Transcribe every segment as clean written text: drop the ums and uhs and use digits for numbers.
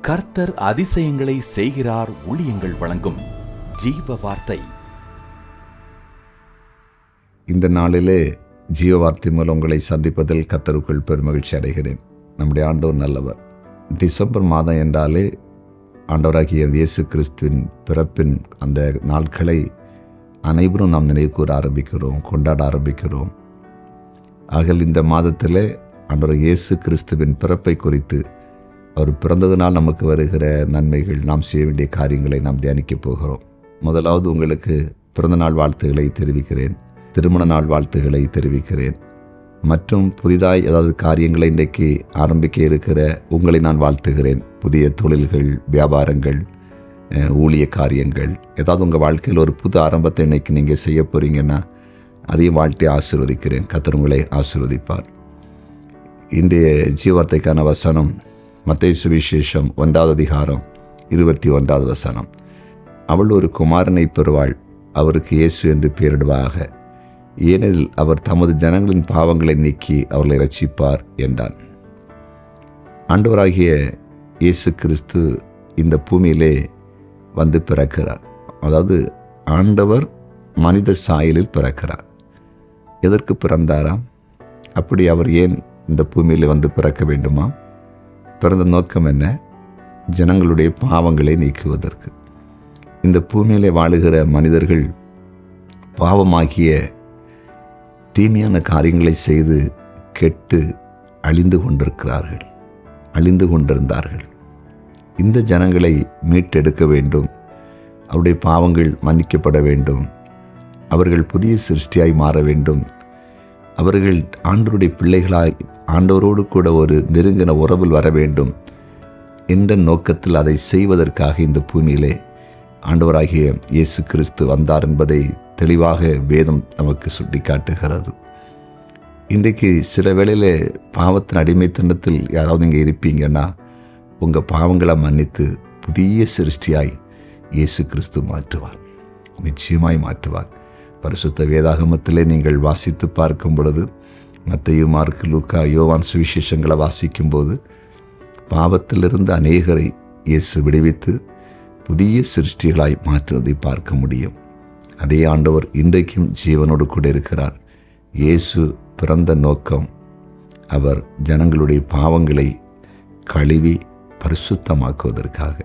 கர்த்தர் அதிசயங்களை செய்கிறார். ஊழியங்கள் வழங்கும் ஜீவ வார்த்தை. இந்த நாளிலே ஜீவ வார்த்தை மூலம் உங்களை சந்திப்பதில் கர்த்தருக்குள் பெருமகிழ்ச்சி அடைகிறேன். நம்முடைய ஆண்டவர் நல்லவர். டிசம்பர் மாதம் என்றாலே ஆண்டவராகிய இயேசு கிறிஸ்துவின் பிறப்பின் அந்த நாட்களை அனைவரும் நாம் நினைவு கூற ஆரம்பிக்கிறோம், கொண்டாட ஆரம்பிக்கிறோம். ஆகல் இந்த மாதத்தில் ஆண்டவர் இயேசு கிறிஸ்துவின் பிறப்பை குறித்து, அவர் பிறந்ததினால் நமக்கு வருகிற நன்மைகள், நாம் செய்ய வேண்டிய காரியங்களை நாம் தியானிக்க போகிறோம். முதலாவது உங்களுக்கு பிறந்த நாள் வாழ்த்துக்களை தெரிவிக்கிறேன், திருமண நாள் வாழ்த்துக்களை தெரிவிக்கிறேன். மற்றும் புதிதாய் ஏதாவது காரியங்களை இன்றைக்கு ஆரம்பிக்க இருக்கிற உங்களை நான் வாழ்த்துகிறேன். புதிய தொழில்கள், வியாபாரங்கள், ஊழிய காரியங்கள், ஏதாவது உங்கள் வாழ்க்கையில் ஒரு புது ஆரம்பத்தை இன்றைக்கி நீங்கள் செய்ய போகிறீங்கன்னா அதையும் வாழ்த்தி ஆசீர்வதிக்கிறேன். கர்த்தர் உங்களை ஆசீர்வதிப்பார். இன்றைய ஜீவார்த்தைக்கான வசனம் மத்தேயு சுவிசேஷம் 1 அதிகாரம் 21 வசனம். அவள் ஒரு குமாரனை பெறுவாள், அவருக்கு இயேசு என்று பெயரிடுவாக, ஏனெனில் அவர் தமது ஜனங்களின் பாவங்களை நீக்கி அவர்களை இரட்சிப்பார் என்றான். ஆண்டவராகிய இயேசு கிறிஸ்து இந்த பூமியிலே வந்து பிறக்கிறார். அதாவது ஆண்டவர் மனித சாயலில் பிறக்கிறார். எதற்கு பிறந்தாராம்? அப்படி அவர் ஏன் இந்த பூமியில் வந்து பிறக்க வேண்டுமா? பிறந்த நோக்கம் என்ன? ஜனங்களுடைய பாவங்களை நீக்குவதற்கு. இந்த பூமியிலே வாழுகிற மனிதர்கள் பாவமாகிய தீமையான காரியங்களை செய்து கெட்டு அழிந்து கொண்டிருந்தார்கள். இந்த ஜனங்களை மீட்டெடுக்க வேண்டும். அவருடைய பாவங்கள் மன்னிக்கப்பட வேண்டும். அவர்கள் புதிய சிருஷ்டியாய் மாற வேண்டும். அவர்கள் ஆண்டவருடைய பிள்ளைகளாய் ஆண்டவரோடு கூட ஒரு நெருங்கின உறவில் வர வேண்டும் என்ற நோக்கத்தில் அதை செய்வதற்காக இந்த பூமியிலே ஆண்டவராகிய இயேசு கிறிஸ்து வந்தார் என்பதை தெளிவாக வேதம் நமக்கு சுட்டி காட்டுகிறது. இன்றைக்கு சில வேளையில் பாவத்தின் அடிமைத்தனத்தில் யாராவது இங்கே இருப்பீங்கன்னா, உங்கள் பாவங்களை மன்னித்து புதிய சிருஷ்டியாய் இயேசு கிறிஸ்து மாற்றுவார், நிச்சயமாய் மாற்றுவார். பரிசுத்த வேதாகமத்திலே நீங்கள் வாசித்து பார்க்கும் பொழுது, மத்தேயு, மார்க்கு, லூக்கா, யோவான் சுவிசேஷங்களை வாசிக்கும்போது, பாவத்திலிருந்து அநேகரை இயேசு விடுவித்து புதிய சிருஷ்டிகளாய் மாற்றுவதை பார்க்க முடியும். அதே ஆண்டவர் இன்றைக்கும் ஜீவனோடு கூட இருக்கிறார். இயேசு பிறந்த நோக்கம் அவர் ஜனங்களுடைய பாவங்களை கழுவி பரிசுத்தமாக்குவதற்காக.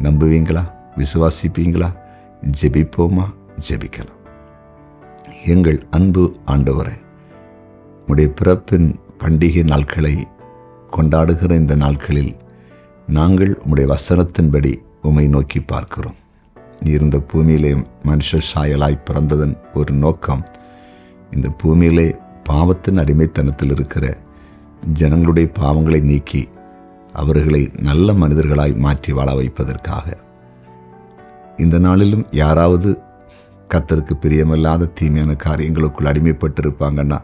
நம்புவீங்களா? விசுவாசிப்பீங்களா? ஜெபிப்போமா? ஜெபிக்கலாம். எங்கள் அன்பு ஆண்டவரே, உம்முடைய பிறப்பின் பண்டிகை நாட்களை கொண்டாடுகிற இந்த நாட்களில் நாங்கள் உம்முடைய வசனத்தின்படி உம்மை நோக்கி பார்க்கிறோம். இருந்த பூமியிலே மனுஷ சாயலாய் பிறந்ததன் ஒரு நோக்கம், இந்த பூமியிலே பாவத்தின் அடிமைத்தனத்தில் இருக்கிற ஜனங்களுடைய பாவங்களை நீக்கி அவர்களை நல்ல மனிதர்களாய் மாற்றி வாழ வைப்பதற்காக. இந்த நாளிலும் யாராவது கர்த்தருக்கு பிரியமில்லாத தீமையான காரியங்களுக்குள் அடிமைப்பட்டிருப்பாங்கன்னா,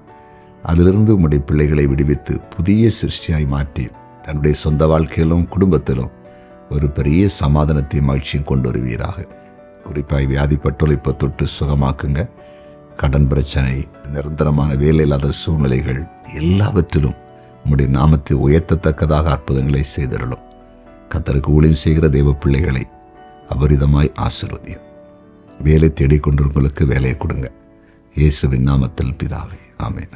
அதிலிருந்து உம்முடைய பிள்ளைகளை விடுவித்து புதிய சிருஷ்டியாய் மாற்றி தன்னுடைய சொந்த வாழ்க்கையிலும் குடும்பத்திலும் ஒரு பெரிய சமாதானத்தை மகிழ்ச்சியும் கொண்டு வருவீராக. குறிப்பாக வியாதிப்பட்டோரை இப்போ தொட்டு சுகமாக்குங்க. கடன் பிரச்சனை, நிரந்தரமான வேலை இல்லாத சூழ்நிலைகள், எல்லாவற்றிலும் உம்முடைய நாமத்தை உயர்த்தத்தக்கதாக அற்புதங்களை செய்திடலும். கர்த்தருக்கு ஊழியம் செய்கிற தெய்வ பிள்ளைகளை அபரிதமாய் ஆசீர்வதியும். வேலை தேடிக்கொண்டவர்களுக்கு வேலையை கொடுங்க. இயேசுவின் நாமத்தில் பிதாவே, ஆமென்.